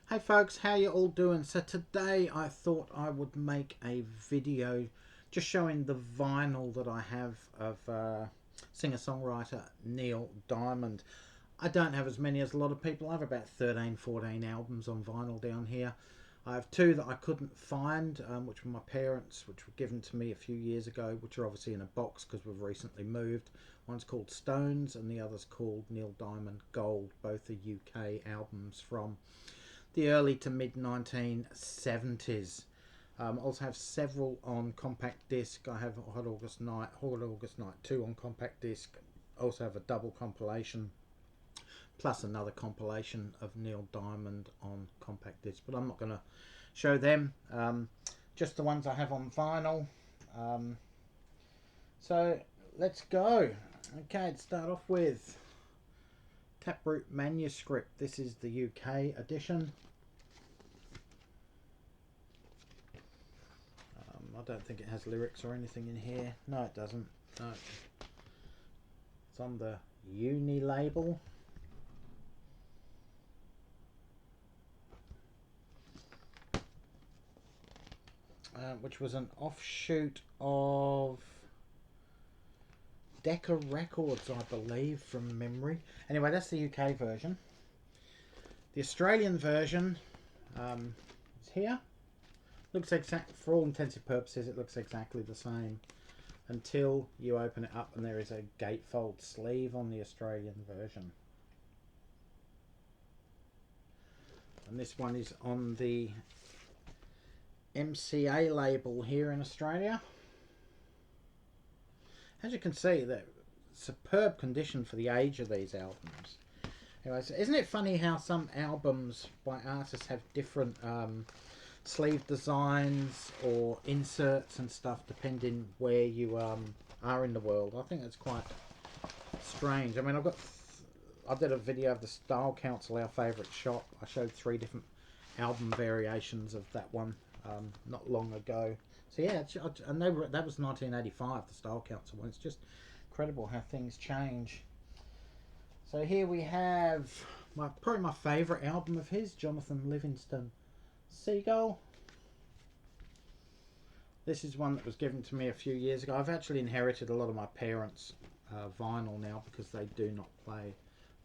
Hey folks, how you all doing? So today I thought I would make a video just showing the vinyl that I have of singer-songwriter Neil Diamond. I don't have as many as a lot of people. I have about 13, 14 albums on vinyl down here. I have two that I couldn't find, which were my parents, which were given to me a few years ago, which are obviously in a box because we've recently moved. One's called Stones and the other's called Neil Diamond Gold. Both are UK albums from the early to mid 1970s. Also have several on compact disc. I have Hot August Night 2 on compact disc. Also have a double compilation plus another compilation of Neil Diamond on compact disc, but I'm not going to show them. Just the ones I have on vinyl. So let's go. Okay, let's start off with Taproot Manuscript. This is the UK edition. I don't think it has lyrics or anything in here. No, it doesn't. No. It's on the Uni label. Which was an offshoot of Decca Records, I believe, from memory. Anyway, that's the UK version. The Australian version is here. Looks exact, for all intents and purposes, it looks exactly the same until you open it up and there is a gatefold sleeve on the Australian version. And this one is on the MCA label here in Australia. As you can see, they're superb condition for the age of these albums. Anyway, so isn't it funny how some albums by artists have different sleeve designs or inserts and stuff depending where you are in the world? I think that's quite strange. I mean, I did a video of the Style Council, our favourite shop. I showed 3 different album variations of that one not long ago. So yeah, and that was 1985, the Style Council one. It's just incredible how things change. So here we have probably my favourite album of his, Jonathan Livingston Seagull. This is one that was given to me a few years ago. I've actually inherited a lot of my parents' vinyl now because they do not play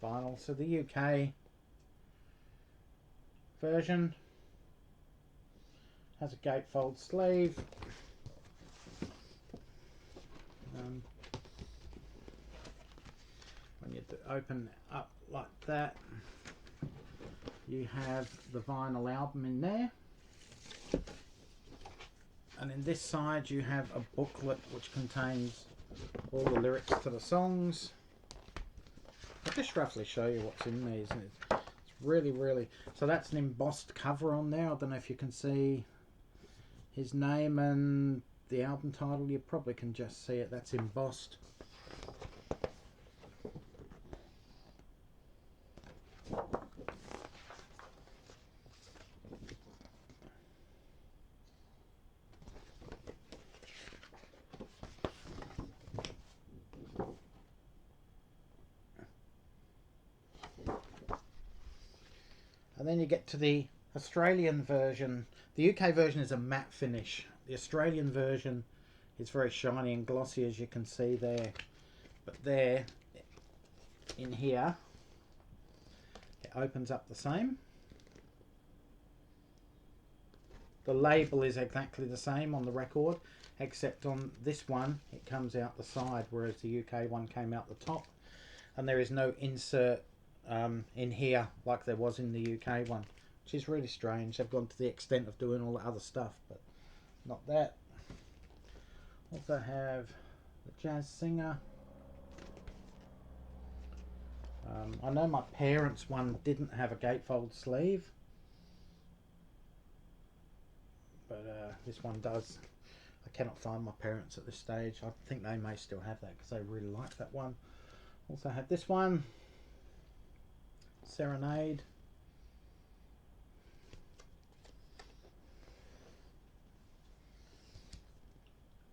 vinyl. So the UK version has a gatefold sleeve. When you open it up like that, you have the vinyl album in there. And in this side you have a booklet which contains all the lyrics to the songs. I'll just roughly show you what's in these. It's really... So that's an embossed cover on there. I don't know if you can see his name and the album title. You probably can just see it. That's embossed. And then you get to the Australian version. The UK version is a matte finish. The Australian version is very shiny and glossy, as you can see there. But there, in here, it opens up the same. The label is exactly the same on the record, except on this one it comes out the side, whereas the UK one came out the top. And there is no insert in here like there was in the UK one, which is really strange. They've gone to the extent of doing all the other stuff, but not that. Also have the Jazz Singer. I know my parents' one didn't have a gatefold sleeve, but this one does. I cannot find my parents at this stage. I think they may still have that because they really like that one. Also had this one, Serenade.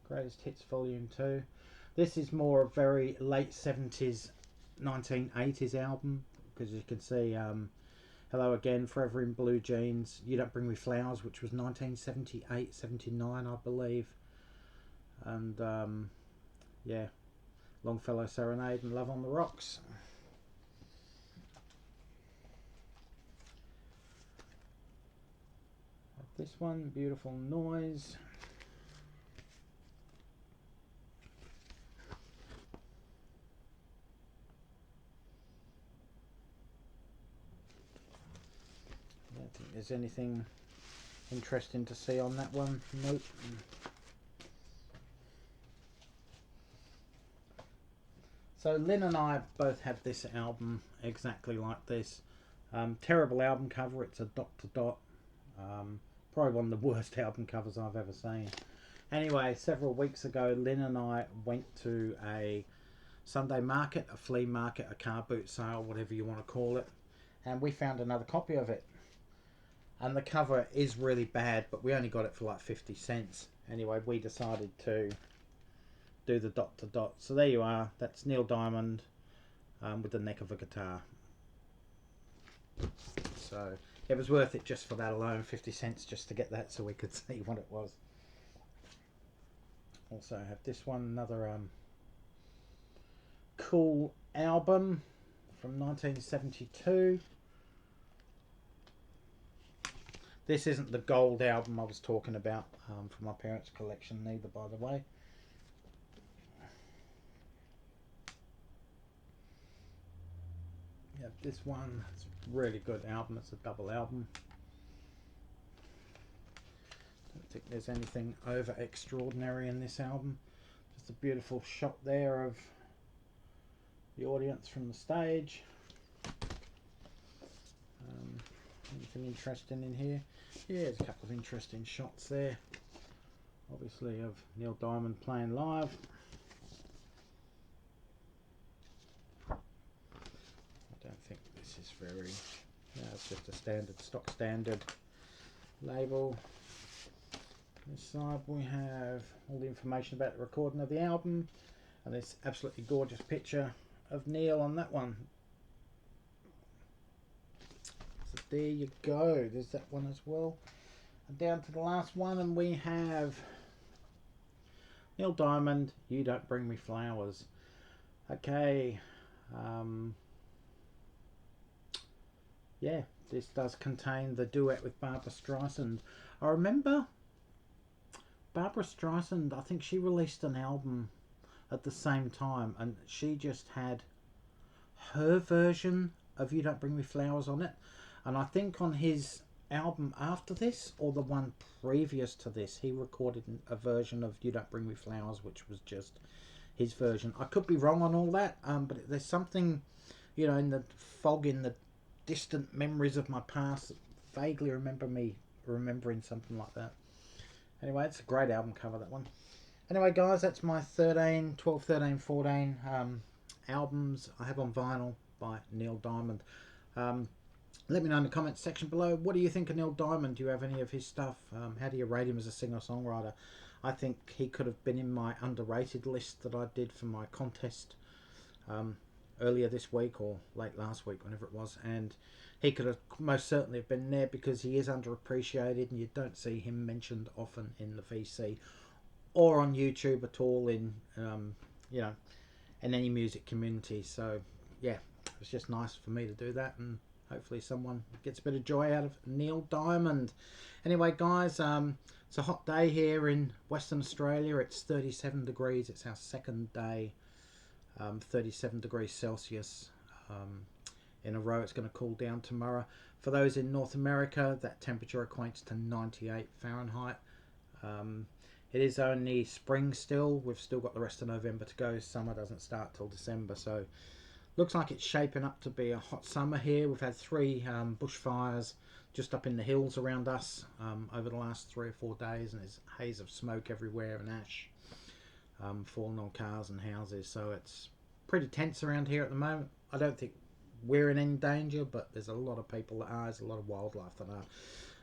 Greatest Hits Volume 2. This is more a very late 70s, 1980s album, because you can see Hello Again, Forever in Blue Jeans, You Don't Bring Me Flowers, which was 1978, 79, I believe. And yeah, Longfellow Serenade and Love on the Rocks. This one, Beautiful Noise. I don't think there's anything interesting to see on that one. Nope. So Lynn and I both have this album exactly like this. Terrible album cover. It's a dot to dot. Probably one of the worst album covers I've ever seen. Anyway, several weeks ago, Lynn and I went to a Sunday market, a flea market, a car boot sale, whatever you want to call it, and we found another copy of it. And the cover is really bad, but we only got it for like 50 cents. Anyway, we decided to do the dot to dot. So there you are. That's Neil Diamond with the neck of a guitar. So it was worth it just for that alone, 50 cents just to get that so we could see what it was. Also have this one, another cool album from 1972. This isn't the gold album I was talking about from my parents' collection neither, by the way. Yeah, this one, it's a really good album. It's a double album. Don't think there's anything over extraordinary in this album. Just a beautiful shot there of the audience from the stage. Anything interesting in here? Yeah, there's a couple of interesting shots there. Obviously of Neil Diamond playing live. I don't think this is very... No, it's just a standard, stock standard label. This side we have all the information about the recording of the album, and this absolutely gorgeous picture of Neil on that one. So there you go, there's that one as well. And down to the last one, and we have Neil Diamond, You Don't Bring Me Flowers. Okay, yeah, this does contain the duet with Barbra Streisand. I remember Barbra Streisand, I think she released an album at the same time, and she just had her version of You Don't Bring Me Flowers on it. And I think on his album after this, or the one previous to this, he recorded a version of You Don't Bring Me Flowers, which was just his version. I could be wrong on all that, but there's something, you know, in the fog, in the distant memories of my past, that vaguely remember me remembering something like that. Anyway, it's a great album cover, that one. Anyway, guys, that's my 12, 13, 14 albums I have on vinyl by Neil Diamond. Let me know in the comments section below, what do you think of Neil Diamond? Do you have any of his stuff? How do you rate him as a singer-songwriter? I think he could have been in my underrated list that I did for my contest earlier this week, or late last week, whenever it was, and he could have most certainly have been there, because he is underappreciated and you don't see him mentioned often in the VC or on YouTube at all, in you know, in any music community. So yeah, it's just nice for me to do that, and hopefully someone gets a bit of joy out of Neil Diamond. Anyway, guys, it's a hot day here in Western Australia. It's 37 degrees. It's our second day, 37 degrees Celsius in a row. It's going to cool down tomorrow. For those in North America, that temperature equates to 98 Fahrenheit. It is only spring still. We've still got the rest of November to go. Summer doesn't start till December, so looks like it's shaping up to be a hot summer here. We've had 3 bushfires just up in the hills around us over the last 3 or 4 days, and there's haze of smoke everywhere and ash falling on cars and houses. So it's pretty tense around here at the moment. I don't think we're in any danger, but there's a lot of people that are. There's a lot of wildlife that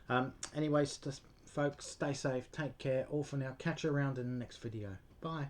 are. Anyways, folks, stay safe, take care. All for now. Catch you around in the next video. Bye.